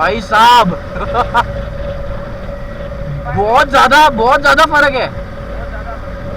भाई साहब बहुत ज्यादा फर्क है।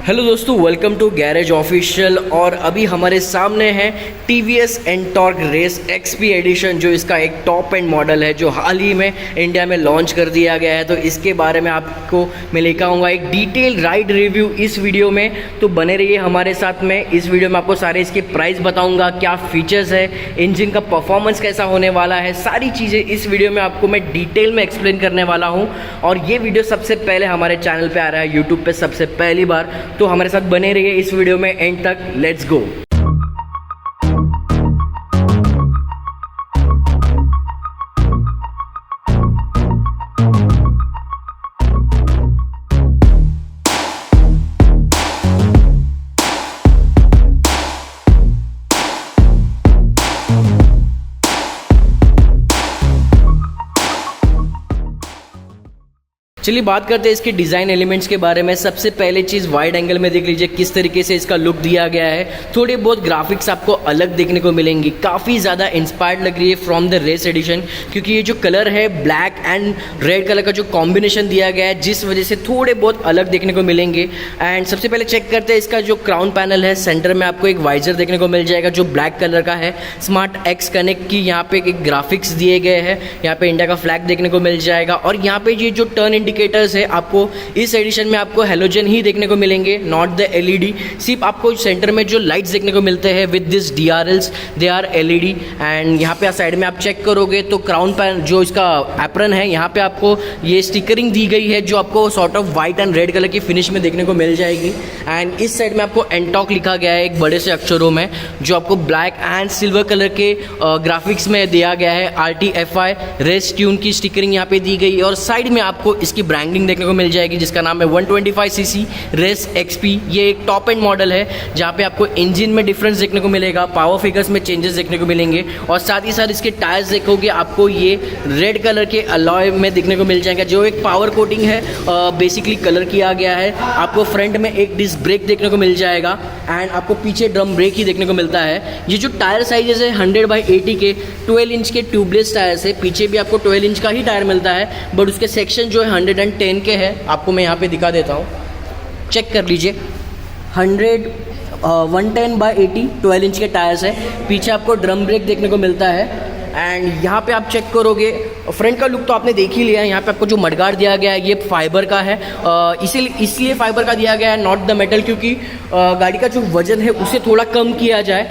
हेलो दोस्तों, वेलकम टू गैरेज ऑफिशियल। और अभी हमारे सामने है TVS Ntorq race XP edition, जो इसका एक टॉप एंड मॉडल है जो हाल ही में इंडिया में लॉन्च कर दिया गया है। तो इसके बारे में आपको मैं लेकर आऊँगा एक डिटेल राइड रिव्यू इस वीडियो में। तो बने रहिए हमारे साथ में। इस वीडियो में आपको सारे इसके प्राइस बताऊँगा, क्या फीचर्स है, इंजन का परफॉर्मेंस कैसा होने वाला है, सारी चीज़ें इस वीडियो में आपको मैं डिटेल में एक्सप्लेन करने वाला हूँ। और ये वीडियो सबसे पहले हमारे चैनल पर आ रहा है यूट्यूब पर सबसे पहली बार, तो हमारे साथ बने रहिए इस वीडियो में एंड तक। Let's go. चलिए बात करते हैं इसके डिज़ाइन एलिमेंट्स के बारे में। सबसे पहले चीज़ वाइड एंगल में देख लीजिए किस तरीके से इसका लुक दिया गया है। थोड़ी बहुत ग्राफिक्स आपको अलग देखने को मिलेंगी, काफ़ी ज़्यादा इंस्पायर्ड लग रही है फ्रॉम द रेस एडिशन, क्योंकि ये जो कलर है ब्लैक एंड रेड कलर का जो कॉम्बिनेशन दिया गया है, जिस वजह से थोड़े बहुत अलग देखने को मिलेंगे। एंड सबसे पहले चेक करते हैं इसका जो क्राउन पैनल है। सेंटर में आपको एक वाइजर देखने को मिल जाएगा जो ब्लैक कलर का है। स्मार्ट एक्स कनेक्ट की यहाँ पे एक ग्राफिक्स दिए गए हैं। यहाँ पे इंडिया का फ्लैग देखने को मिल जाएगा। और यहाँ पे ये जो टर्न इंडिकेटर्स है आपको इस एडिशन में आपको हेलोजन ही देखने को मिलेंगे, नॉट द LED। सिर्फ आपको सेंटर में जो लाइट्स देखने को मिलते हैं with this DRLs, they are LED। And यहाँ पे साइड में आप चेक करोगे तो क्राउन पैन जो इसका एप्रन है, यहाँ पे आपको ये स्टिकरिंग दी गई है जो आपको sort of white and red colour की फिनिश में देखने को मिल जाएगी। एंड इस साइड में आपको एंटॉक लिखा गया है एक बड़े से अक्षरों में, जो आपको ब्लैक एंड सिल्वर कलर के ग्राफिक्स में दिया गया है। RTFI रेस ट्यून की स्टिकरिंग यहाँ पे दी गई है। और साइड में आपको इसकी ब्रांडिंग देखने को मिल जाएगी जिसका नाम है 125cc रेस XP। ये एक टॉप एंड मॉडल है जहाँ पे आपको इंजन में डिफरेंस देखने को मिलेगा, पावर फिगर्स में चेंजेस देखने को मिलेंगे। और साथ ही साथ इसके टायर्स देखोगे आपको ये रेड कलर के अलॉय में देखने को मिल जाएगा, जो एक पावर कोटिंग है, बेसिकली कलर किया गया है। आपको फ्रंट में एक डिस्क ब्रेक देखने को मिल जाएगा एंड आपको पीछे ड्रम ब्रेक ही देखने को मिलता है। ये जो टायर साइजेस है 100/80 के 12 इंच के ट्यूबलेस टायर्स है। पीछे भी आपको 12 इंच का ही टायर मिलता है, बट उसके सेक्शन जो है 110 के है। आपको मैं यहाँ पे दिखा देता हूँ, चेक कर लीजिए। 110/80 12 इंच के टायर्स है। पीछे आपको ड्रम ब्रेक देखने को मिलता है। एंड यहाँ पे आप चेक करोगे फ्रंट का लुक तो आपने देख ही लिया है। यहाँ पे आपको जो मडगार्ड दिया गया है ये फाइबर का है, इसलिए फाइबर का दिया गया है, नॉट द मेटल, क्योंकि गाड़ी का जो वजन है उसे थोड़ा कम किया जाए।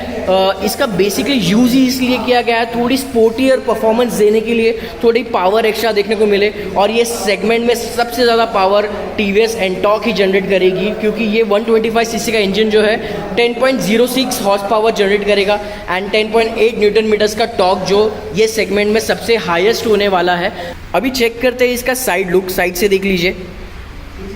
इसका बेसिकली यूज़ ही इसलिए किया गया है थोड़ी स्पोर्टियर परफॉर्मेंस देने के लिए, थोड़ी पावर एक्स्ट्रा देखने को मिले। और ये सेगमेंट में सबसे ज़्यादा पावर TVS एंटॉर्क ही जनरेट करेगी, क्योंकि ये 125cc का इंजन जो है 10.06 हॉर्स पावर जनरेट करेगा एंड 10.8 न्यूटन मीटर्स का टॉर्क, जो ये सेगमेंट में सबसे हाईएस्ट होने वाला है। अभी चेक करते हैं इसका साइड लुक। साइड से देख लीजिए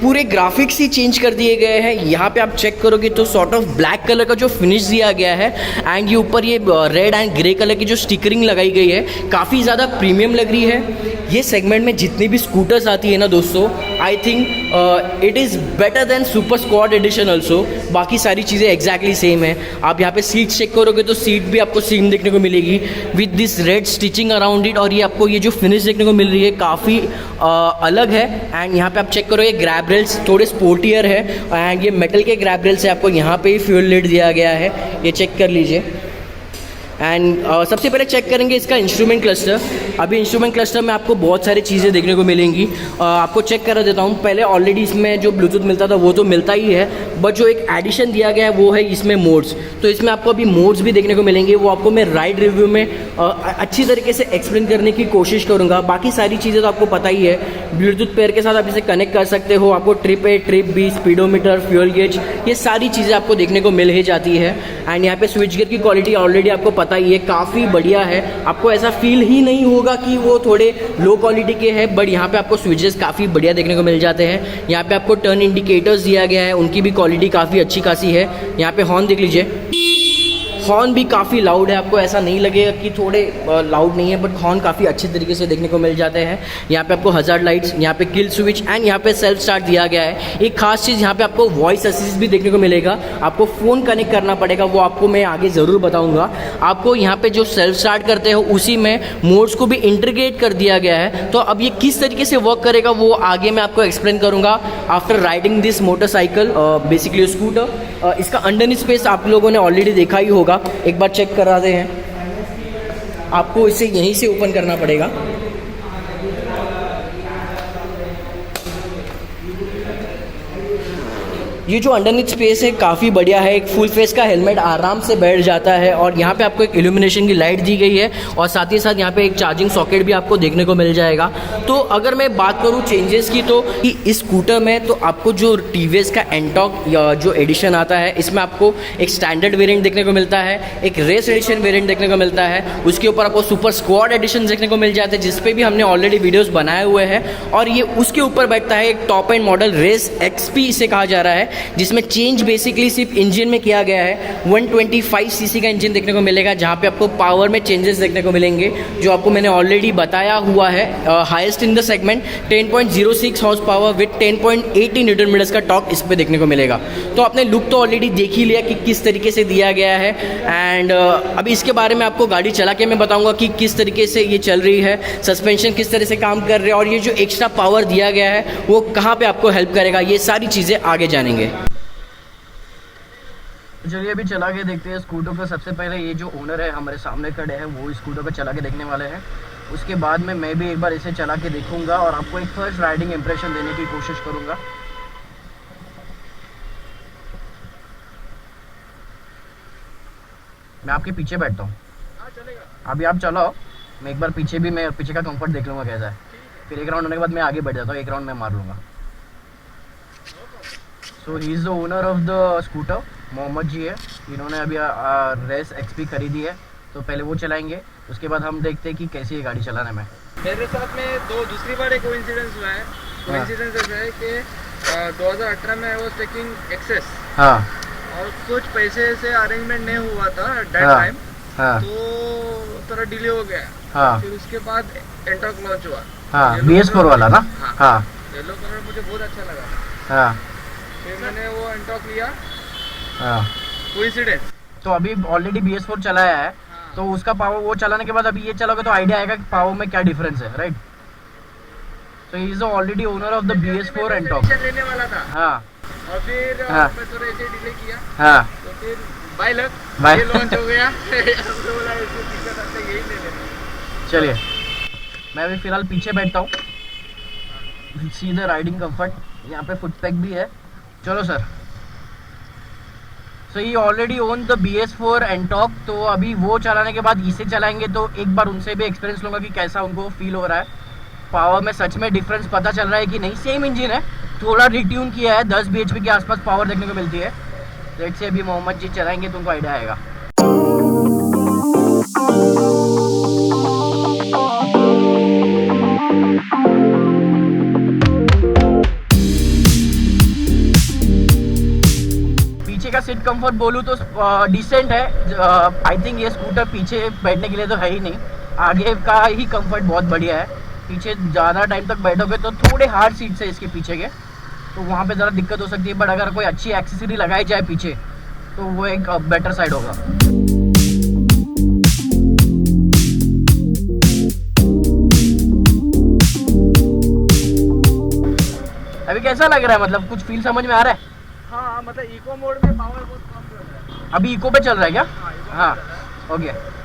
पूरे ग्राफिक्स ही चेंज कर दिए गए हैं। यहाँ पे आप चेक करोगे तो सॉर्ट ऑफ ब्लैक कलर का जो फिनिश दिया गया है एंड ये ऊपर ये रेड एंड ग्रे कलर की जो स्टिकरिंग लगाई गई है काफ़ी ज़्यादा प्रीमियम लग रही है। ये सेगमेंट में जितनी भी स्कूटर्स आती है ना दोस्तों, I think it is better than super squad edition also. बाकी सारी चीज़ें एग्जैक्टली सेम है। आप यहाँ पे सीट चेक करोगे तो सीट भी आपको सेम देखने को मिलेगी with this red stitching around it. और ये आपको ये जो फिनिश देखने को मिल रही है काफ़ी अलग है। एंड यहाँ पे आप चेक करो ये ग्रैब रेल्स थोड़े स्पोर्टियर है एंड ये मेटल के ग्रैब रेल्स है। आपको यहाँ पे ही फ्यूल लिड दिया गया है, ये चेक कर लीजिए। एंड सबसे पहले चेक करेंगे इसका इंस्ट्रूमेंट क्लस्टर। अभी इंस्ट्रूमेंट क्लस्टर में आपको बहुत सारी चीज़ें देखने को मिलेंगी। आपको चेक करा देता हूँ। पहले ऑलरेडी इसमें जो ब्लूटूथ मिलता था वो तो मिलता ही है, बट जो एक एडिशन दिया गया है वो है इसमें मोड्स। तो इसमें आपको अभी मोड्स भी देखने को मिलेंगे, वो आपको मैं राइड रिव्यू में अच्छी तरीके से एक्सप्लेन करने की कोशिश करूँगा। बाकी सारी चीज़ें तो आपको पता ही है। ब्लूटूथ पेयर के साथ आप इसे कनेक्ट कर सकते हो। आपको trip A, trip B, speedometer, fuel gauge, ये सारी चीज़ें आपको देखने को मिल ही जाती है। एंड यहाँ पे स्विच गियर की क्वालिटी ऑलरेडी आपको पता ही है, काफ़ी बढ़िया है। आपको ऐसा फील ही नहीं होगा कि वो थोड़े लो क्वालिटी के हैं, बट यहाँ पे आपको स्विचेस काफ़ी बढ़िया देखने को मिल जाते हैं। यहाँ पे आपको टर्न इंडिकेटर्स दिया गया है, उनकी भी क्वालिटी काफ़ी अच्छी खासी है। यहाँ पे हॉर्न देख लीजिए, हॉर्न भी काफ़ी लाउड है, आपको ऐसा नहीं लगेगा कि थोड़े लाउड नहीं है, बट हॉर्न काफ़ी अच्छे तरीके से देखने को मिल जाते हैं। यहाँ पे आपको हज़ार्ड लाइट्स, यहाँ पे किल स्विच एंड यहाँ पे सेल्फ स्टार्ट दिया गया है। एक खास चीज़ यहाँ पे आपको वॉइस असिस्ट भी देखने को मिलेगा, आपको फ़ोन कनेक्ट करना पड़ेगा, वो आपको मैं आगे ज़रूर बताऊँगा। आपको यहाँ पे जो सेल्फ स्टार्ट करते हो उसी में मोड्स को भी इंटीग्रेट कर दिया गया है, तो अब ये किस तरीके से वर्क करेगा वो आगे मैं आपको एक्सप्लेन करूँगा after riding this motorcycle, basically scooter. इसका अंडरनीथ स्पेस आप लोगों ने ऑलरेडी देखा ही होगा, एक बार चेक कराते हैं। आपको इसे यहीं से ओपन करना पड़ेगा। ये जो अंडरनीथ स्पेस है काफ़ी बढ़िया है, एक फुल फेस का हेलमेट आराम से बैठ जाता है और यहाँ पे आपको एक इल्यूमिनेशन की लाइट दी गई है और साथ ही साथ यहाँ पे एक चार्जिंग सॉकेट भी आपको देखने को मिल जाएगा। तो अगर मैं बात करूँ चेंजेस की, तो इस स्कूटर में तो आपको जो टीवीएस का एंटॉक या जो एडिशन आता है, इसमें आपको एक स्टैंडर्ड वेरिएंट देखने को मिलता है, एक रेस एडिशन वेरिएंट देखने को मिलता है, उसके ऊपर आपको सुपर स्क्वाड एडिशन देखने को मिल जाता है, जिसपे भी हमने ऑलरेडी वीडियोज़ बनाए हुए हैं। और ये उसके ऊपर बैठता है एक top end model race XP इसे कहा जा रहा है, जिसमें चेंज बेसिकली सिर्फ इंजन में किया गया है। 125 सीसी का इंजन देखने को मिलेगा, जहाँ पे आपको पावर में चेंजेस देखने को मिलेंगे, जो आपको मैंने ऑलरेडी बताया हुआ है। Highest in the segment 10.06 horsepower with 10.80 newton metres का टॉर्क इस पे देखने को मिलेगा। तो आपने लुक तो ऑलरेडी देख ही लिया कि किस तरीके से दिया गया है, एंड अभी इसके बारे में आपको गाड़ी चला के मैं बताऊंगा कि किस तरीके से ये चल रही है, सस्पेंशन किस तरह से काम कर रहे हैं और ये जो एक्स्ट्रा पावर दिया गया है वो कहाँ पे आपको हेल्प करेगा, ये सारी चीज़ें आगे जानेंगे। चलिए अभी चला के देखते हैं स्कूटर को। सबसे पहले ये जो ओनर है हमारे सामने खड़े हैं वो स्कूटर को चला के देखने वाले हैं, उसके बाद में मैं भी एक बार इसे चला के देखूंगा और आपको एक फर्स्ट राइडिंग इंप्रेशन देने की कोशिश करूंगा। मैं आपके पीछे बैठता हूँ, अभी आप चलाओ, मैं एक बार पीछे का कंफर्ट देख लूँगा कैसा है, फिर एक राउंड होने के बाद मैं आगे बैठ जाता हूँ, एक राउंड मैं मार लूँगा। So he is the owner of the scooter, Mohammed ji है, इन्होंने अभी रेस एक्सपी खरीदी है, तो पहले वो चलाएंगे, उसके बाद हम देखते हैं कि कैसी है गाड़ी चलाने में। मेरे साथ में दूसरी बार एक कोइंसिडेंस हुआ है। कोइंसिडेंस ऐसा है कि 2018 में आई वाज टेकिंग एक्सेस, हाँ, और कुछ पैसे से अरेंजमेंट नहीं हुआ था डेट टाइम, हाँ, तो थोड़ा डिले हो गया। हाँ, फिर उसके बाद एंटॉक लॉन्च हुआ, हाँ, BS4 वाला ना, हाँ, येलो कलर मुझे बहुत अच्छा लगा, हाँ, फिर मैंने वो एंटॉक लिया। हाँ। कोइंसिडेंस। तो अभी ऑलरेडी BS4 चलाया है, तो उसका पावर वो चलाने के बाद अभी ये चलोगे तो आइडिया आएगा कि पावर में क्या डिफरेंस है, right. So he is already owner of the BS4 एंटॉक। लेने वाला था, हाँ, और फिर हाँ, मैं थोड़ा ऐसे डिले किया, हाँ, तो फिर बाय लक बाय ये लॉन्च हो गया। हमने बोला ऐसे दिक्कत आते यही ले लेना। चलिए मैं अभी फिलहाल पीछे बैठता हूँ, सीधे राइडिंग कंफर्ट, यहाँ पे फुट पैक भी है। चलो सर। सो ये ऑलरेडी ओन द BS4 एंटॉक, तो अभी वो चलाने के बाद इसे चलाएंगे, तो एक बार उनसे भी एक्सपीरियंस लूँगा कि कैसा उनको फील हो रहा है, पावर में सच में डिफरेंस पता चल रहा है कि नहीं। सेम इंजन है, थोड़ा रिट्यून किया है, 10 bhp के आसपास पावर देखने को मिलती है। लेट से अभी मोहम्मद जी चलाएंगे तो उनको आइडिया आएगा। पीछे का सीट कंफर्ट बोलूँ तो डिसेंट है। आई थिंक ये स्कूटर पीछे बैठने के लिए तो है ही नहीं, आगे का ही कंफर्ट बहुत बढ़िया है। पीछे ज़्यादा टाइम तक बैठोगे तो थोड़े हार्ड सीट्स है इसके पीछे के, तो वहाँ पे ज़रा दिक्कत हो सकती है, बट अगर कोई अच्छी एक्सेसरी लगाई जाए पीछे तो वो एक बेटर साइड होगा। अभी कैसा लग रहा है, मतलब कुछ फील समझ में आ रहा है? हाँ, मतलब इको मोड में पावर बहुत कम चल रहा है। अभी इको पे चल रहा है क्या? हाँ, ओके।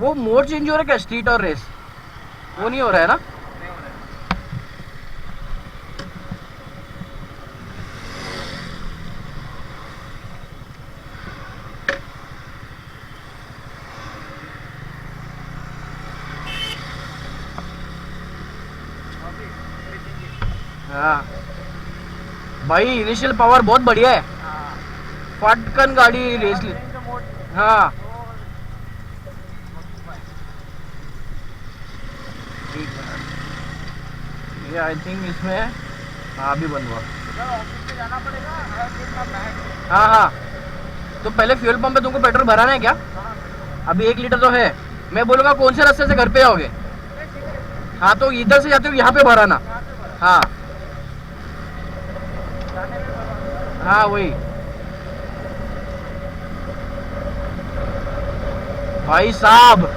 वो मोड चेंज हो रहा है क्या, स्ट्रीट और रेस? वो नहीं हो रहा है ना? हाँ भाई, इनिशियल पावर बहुत बढ़िया है, फटकन गाड़ी रेस ली। हाँ ये आई थिंक इसमें हाँ अभी बंद हुआ। ऑफिस से जाना पड़ेगा, हाँ हाँ, तो पहले फ्यूल पंप पे तुमको पेट्रोल भराना है क्या? अभी 1 लीटर तो है। मैं बोलूँगा कौन से रास्ते से घर पे आओगे? हाँ तो इधर से जाते हो यहाँ पे भराना। हाँ हाँ वही। भाई साहब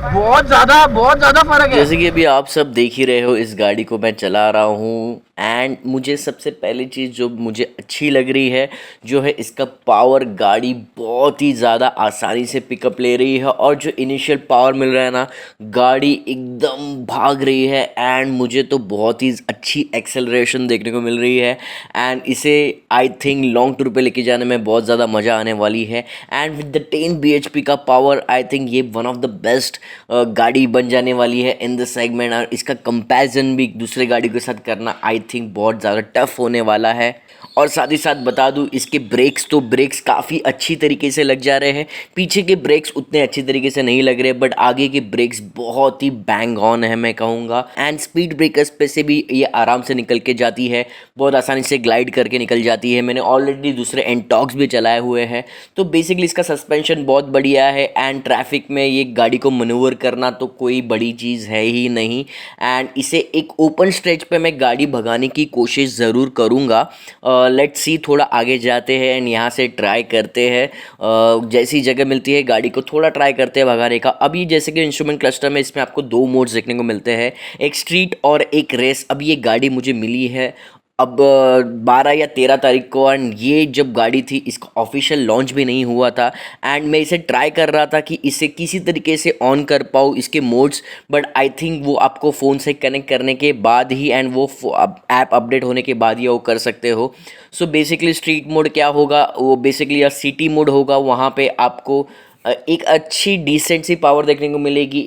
बहुत ज्यादा फर्क है। जैसे कि अभी आप सब देख ही रहे हो, इस गाड़ी को मैं चला रहा हूँ एंड मुझे सबसे पहली चीज़ जो मुझे अच्छी लग रही है जो है इसका पावर। गाड़ी बहुत ही ज़्यादा आसानी से पिकअप ले रही है और जो इनिशियल पावर मिल रहा है ना, गाड़ी एकदम भाग रही है एंड मुझे तो बहुत ही अच्छी एक्सेलरेशन देखने को मिल रही है एंड इसे आई थिंक लॉन्ग टूर पे लेके जाने में बहुत ज़्यादा मज़ा आने वाली है। एंड विद द 10 bhp का पावर आई थिंक ये वन ऑफ द बेस्ट गाड़ी बन जाने वाली है इन द सेगमेंट। और इसका कंपैरिजन भी दूसरे गाड़ी के साथ करना आई थिंक बहुत ज़्यादा टफ होने वाला है। और साथ ही साथ बता दूं इसके ब्रेक्स काफ़ी अच्छी तरीके से लग जा रहे हैं। पीछे के ब्रेक्स उतने अच्छी तरीके से नहीं लग रहे, बट आगे के ब्रेक्स बहुत ही बैंग ऑन है मैं कहूँगा। एंड स्पीड ब्रेकर्स पे से भी ये आराम से निकल के जाती है, बहुत आसानी से ग्लाइड करके निकल जाती है। मैंने ऑलरेडी दूसरे एंटॉक्स भी चलाए हुए हैं, तो बेसिकली इसका सस्पेंशन बहुत बढ़िया है एंड ट्रैफिक में ये गाड़ी को मनूवर करना तो कोई बड़ी चीज़ है ही नहीं। एंड इसे एक ओपन स्ट्रेच पे मैं गाड़ी भगाने की कोशिश ज़रूर करूँगा। लेट्स सी, थोड़ा आगे जाते हैं एंड यहाँ से ट्राई करते हैं। जैसी जगह मिलती है गाड़ी को थोड़ा ट्राई करते हैं भगाने का। अभी जैसे कि इंस्ट्रूमेंट क्लस्टर में इसमें आपको 2 मोड्स देखने को मिलते हैं, एक स्ट्रीट और एक रेस। अब ये गाड़ी मुझे मिली है अब 12 या 13 तारीख को एंड ये जब गाड़ी थी इसका ऑफिशियल लॉन्च भी नहीं हुआ था एंड मैं इसे ट्राई कर रहा था कि इसे किसी तरीके से ऑन कर पाऊँ इसके मोड्स, बट आई थिंक वो आपको फ़ोन से कनेक्ट करने के बाद ही एंड वो ऐप अपडेट होने के बाद ही वो कर सकते हो। सो बेसिकली स्ट्रीट मोड क्या होगा, वो बेसिकली या सिटी मोड होगा, वहाँ पे आपको एक अच्छी डिसेंट सी पावर देखने को मिलेगी,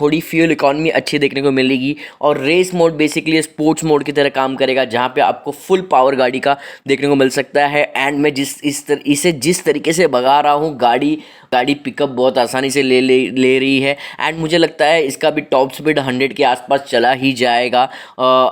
थोड़ी फ्यूल इकॉनमी अच्छी देखने को मिलेगी। और race mode basically sports mode की तरह काम करेगा, जहाँ पे आपको फुल पावर गाड़ी का देखने को मिल सकता है। एंड मैं इसे जिस तरीके से भगा रहा हूँ, गाड़ी पिकअप बहुत आसानी से ले रही है एंड मुझे लगता है इसका भी टॉप स्पीड 100 के आसपास चला ही जाएगा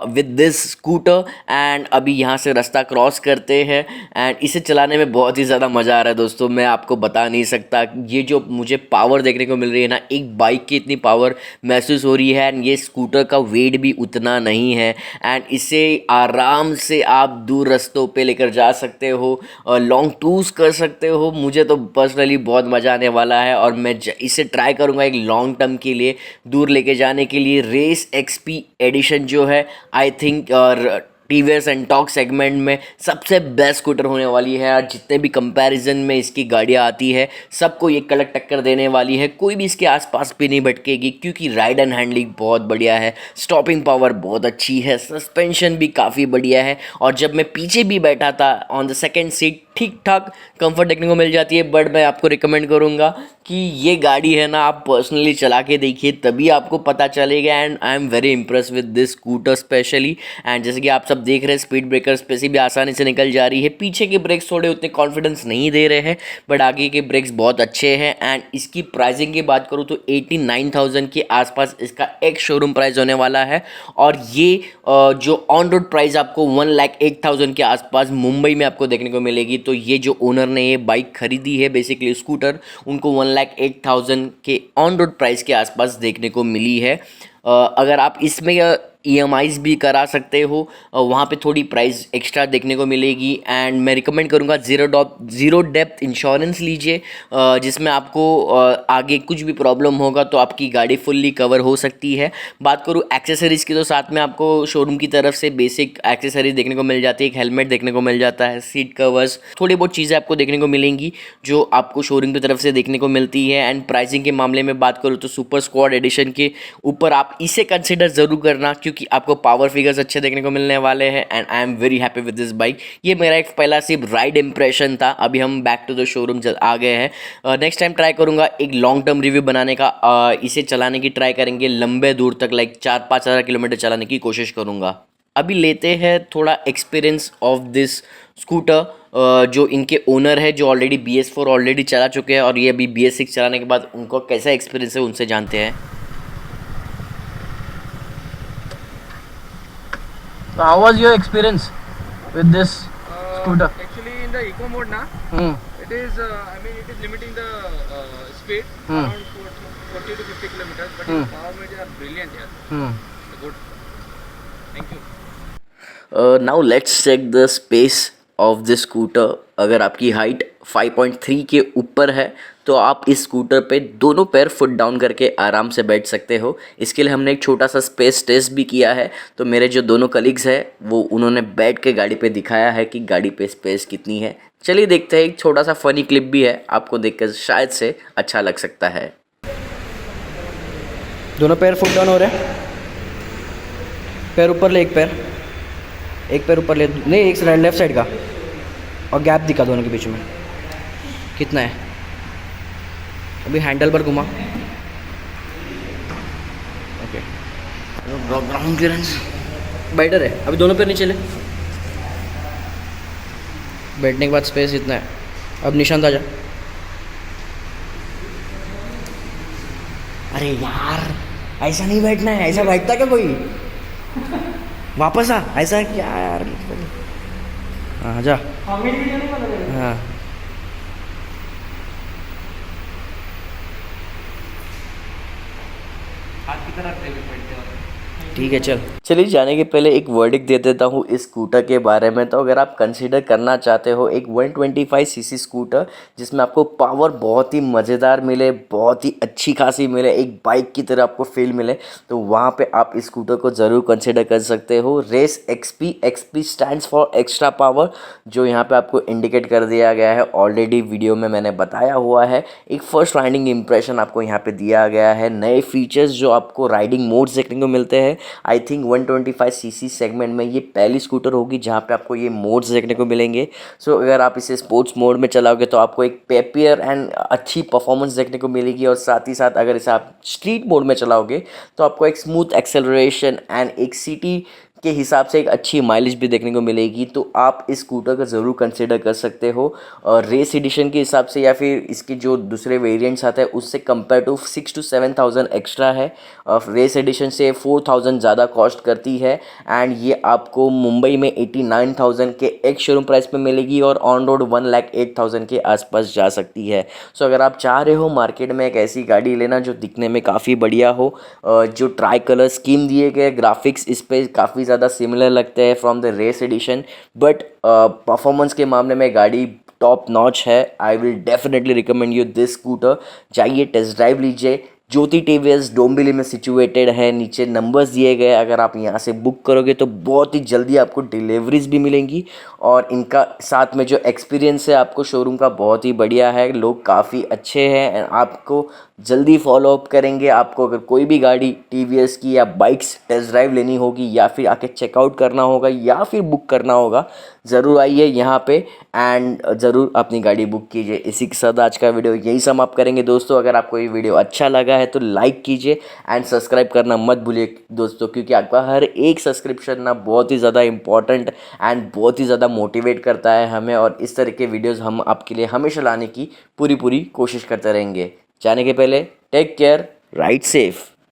विद दिस स्कूटर। एंड अभी यहाँ से रास्ता क्रॉस करते हैं एंड इसे चलाने में बहुत ही ज़्यादा मज़ा आ रहा है दोस्तों, मैं आपको बता नहीं सकता। ये जो मुझे पावर देखने को मिल रही है ना, एक बाइक की इतनी पावर महसूस हो रही है एंड ये स्कूटर का वेट भी उतना नहीं है एंड इसे आराम से आप दूर रास्तों पे लेकर जा सकते हो, लॉन्ग टूर्स कर सकते हो। मुझे तो पर्सनली बहुत मज़ा आने वाला है और मैं इसे ट्राई करूँगा एक लॉन्ग टर्म के लिए दूर लेके जाने के लिए। रेस एक्सपी एडिशन जो है आई थिंक और टीवीएस एंटॉक्स सेगमेंट में सबसे बेस्ट स्कूटर होने वाली है और जितने भी कंपैरिजन में इसकी गाड़ियाँ आती है सबको ये कड़क टक्कर देने वाली है। कोई भी इसके आसपास भी नहीं भटकेगी क्योंकि राइड एंड हैंडलिंग बहुत बढ़िया है, स्टॉपिंग पावर बहुत अच्छी है, सस्पेंशन भी काफ़ी बढ़िया है। और जब मैं पीछे भी बैठा था ऑन द सेकेंड सीट, ठीक ठाक कंफर्ट देखने को मिल जाती है। बट मैं आपको रिकमेंड करूँगा कि ये गाड़ी है ना, आप पर्सनली चला के देखिए तभी आपको पता चलेगा। And I am very impress with this scooter specially. And जैसे कि आप सब देख रहे हैं, स्पीड ब्रेकर्स पे से भी आसानी से निकल जा रही है। पीछे के ब्रेक्स थोड़े उतने कॉन्फिडेंस नहीं दे रहे हैं, बट आगे के ब्रेक्स बहुत अच्छे हैं। एंड इसकी प्राइसिंग की बात करूँ तो 89,000 के आसपास इसका एक शोरूम प्राइस होने वाला है। और ये जो ऑन रोड प्राइस आपको 1,08,000 के आसपास मुंबई में आपको देखने को मिलेगी। तो ये जो ओनर ने ये बाइक खरीदी है बेसिकली स्कूटर, उनको 1,08,000 के ऑन रोड प्राइस के आसपास देखने को मिली है। अगर आप इसमें EMIs भी करा सकते हो, वहाँ पे थोड़ी प्राइस एक्स्ट्रा देखने को मिलेगी। एंड मैं रिकमेंड करूँगा ज़ीरो डेप्थ इंश्योरेंस लीजिए, जिसमें आपको आगे कुछ भी प्रॉब्लम होगा तो आपकी गाड़ी फुल्ली कवर हो सकती है। बात करूँ एक्सेसरीज़ की तो साथ में आपको शोरूम की तरफ से बेसिक एक्सेसरीज देखने को मिल जाती है। एक हेलमेट देखने को मिल जाता है, सीट कवर्स, थोड़ी बहुत चीज़ें आपको देखने को मिलेंगी जो आपको शोरूम की तरफ से देखने को मिलती है। एंड प्राइसिंग के मामले में बात करूँ तो सुपर स्क्वाड एडिशन के ऊपर आप इसे कंसिडर ज़रूर करना क्योंकि आपको पावर फिगर्स अच्छे देखने को मिलने वाले हैं। And I am very happy with this bike. ये मेरा एक पहला सिर्फ राइड इंप्रेशन था, अभी हम बैक टू द शोरूम आ गए हैं। नेक्स्ट टाइम ट्राई करूँगा एक लॉन्ग टर्म रिव्यू बनाने का, इसे चलाने की ट्राई करेंगे लंबे दूर तक, लाइक 4-5 हज़ार किलोमीटर चलाने की कोशिश करूँगा। अभी लेते हैं थोड़ा एक्सपीरियंस ऑफ दिस स्कूटर, जो इनके ओनर है जो ऑलरेडी BS4 ऑलरेडी चला चुके हैं और ये अभी BS6 चलाने के बाद उनको कैसा एक्सपीरियंस है उनसे जानते हैं। So how was your experience with this scooter? Actually, in the eco mode, na, Hmm. it is it is limiting the speed around 40 to 50 kilometers, but in power mode they are brilliant here. Hmm. Good. Thank you. Now let's check the space of this scooter. अगर आपकी height 5.3 के ऊपर है तो आप इस scooter पे दोनों पैर फुट डाउन करके आराम से बैठ सकते हो. इसके लिए हमने एक छोटा सा स्पेस टेस्ट भी किया है. तो मेरे जो दोनों कलीग्स हैं वो उन्होंने बैठ के गाड़ी पे दिखाया है कि गाड़ी पे स्पेस कितनी है. चलिए देखते हैं. एक छोटा सा फनी क्लिप भी है, आपको देखकर शायद से अच्छा लग सकता है. दोनों पैर फुट डाउन हो रहे हैं. पैर ऊपर ले, एक पैर ऊपर ले, नहीं एक लेफ्ट साइड का, और गैप दिखा दोनों के बीच में कितना है. अभी हैंडल पर घुमा. ओके, ग्राउंड क्लियरेंस बेटर है. अभी दोनों पैर नीचे ले. बैठने के बाद स्पेस इतना है. अब निशांत आ जा. अरे यार ऐसा नहीं बैठना है. ऐसा बैठता क्या कोई? वापस आ. ऐसा क्या यार. हाँ जा. हाँ ठीक है चल. चलिए जाने के पहले एक वर्डिक्ट दे देता हूँ इस स्कूटर के बारे में. तो अगर आप कंसीडर करना चाहते हो एक 125 सीसी स्कूटर जिसमें आपको पावर बहुत ही मज़ेदार मिले, बहुत ही अच्छी खासी मिले, एक बाइक की तरह आपको फील मिले, तो वहाँ पे आप इस स्कूटर को ज़रूर कंसीडर कर सकते हो. Race XP stands for extra power, जो यहाँ पे आपको इंडिकेट कर दिया गया है. ऑलरेडी वीडियो में मैंने बताया हुआ है. एक फर्स्ट राइडिंग इंप्रेशन आपको यहाँ पे दिया गया है. नए फीचर्स जो आपको राइडिंग मोड्स देखने को मिलते हैं. आई थिंक 125 सीसी सेगमेंट में ये पहली स्कूटर होगी जहाँ पे आपको ये मोड्स देखने को मिलेंगे. सो अगर आप इसे स्पोर्ट्स मोड में चलाओगे तो आपको एक पेपियर एंड अच्छी परफॉर्मेंस देखने को मिलेगी, और साथ ही साथ अगर इसे आप स्ट्रीट मोड में चलाओगे तो आपको एक स्मूथ एक्सेलरेशन एंड एक सिटी के हिसाब से एक अच्छी माइलेज भी देखने को मिलेगी. तो आप इस स्कूटर का ज़रूर कंसिडर कर सकते हो. और रेस एडिशन के हिसाब से या फिर इसके जो दूसरे वेरिएंट्स आते हैं उससे कंपेयर टू 6,000 to 7,000 एक्स्ट्रा है. और रेस एडिशन से 4,000 ज़्यादा कॉस्ट करती है. एंड ये आपको मुंबई में 89,000 के एक शोरूम प्राइस पे मिलेगी और ऑन रोड 1,08,000 के आसपास जा सकती है. सो अगर आप चाह रहे हो मार्केट में एक ऐसी गाड़ी लेना जो दिखने में काफ़ी बढ़िया हो, जो ट्राई कलर स्कीम दिए गए ग्राफिक्स इस पर काफ़ी ज़्यादा सिमिलर लगते हैं from the race edition, but performance के मामले में गाड़ी टॉप नॉच है. I will definitely recommend you this scooter. जाइए टेस्ट ड्राइव लीजिए. ज्योति टीवीएस डोंबिवली में सिचुएटेड है. नीचे नंबर्स दिए गए. अगर आप यहाँ से बुक करोगे तो बहुत ही जल्दी आपको डिलीवरीज भी मिलेंगी. और इनका साथ में जो एक्सपीरियंस है आपको शोरूम का बहुत ही बढ़िया है. लोग काफ़ी अच्छे हैं एंड आपको जल्दी फॉलो अप करेंगे. आपको अगर कोई भी गाड़ी टीवीएस की या बाइक्स टेस्ट ड्राइव लेनी होगी या फिर आके चेकआउट करना होगा या फिर बुक करना होगा, ज़रूर आइए यहाँ पे एंड ज़रूर अपनी गाड़ी बुक कीजिए. इसी के साथ आज का वीडियो यही समाप्त करेंगे दोस्तों. अगर आपको ये वीडियो अच्छा लगा है तो लाइक कीजिए एंड सब्सक्राइब करना मत भूलिए दोस्तों, क्योंकि आपका हर एक सब्सक्रिप्शन ना बहुत ही ज़्यादा इंपॉर्टेंट एंड बहुत ही ज़्यादा मोटिवेट करता है हमें. और इस तरह के वीडियोज़ हम आपके लिए हमेशा लाने की पूरी कोशिश करते रहेंगे. जाने के पहले टेक केयर, राइड सेफ.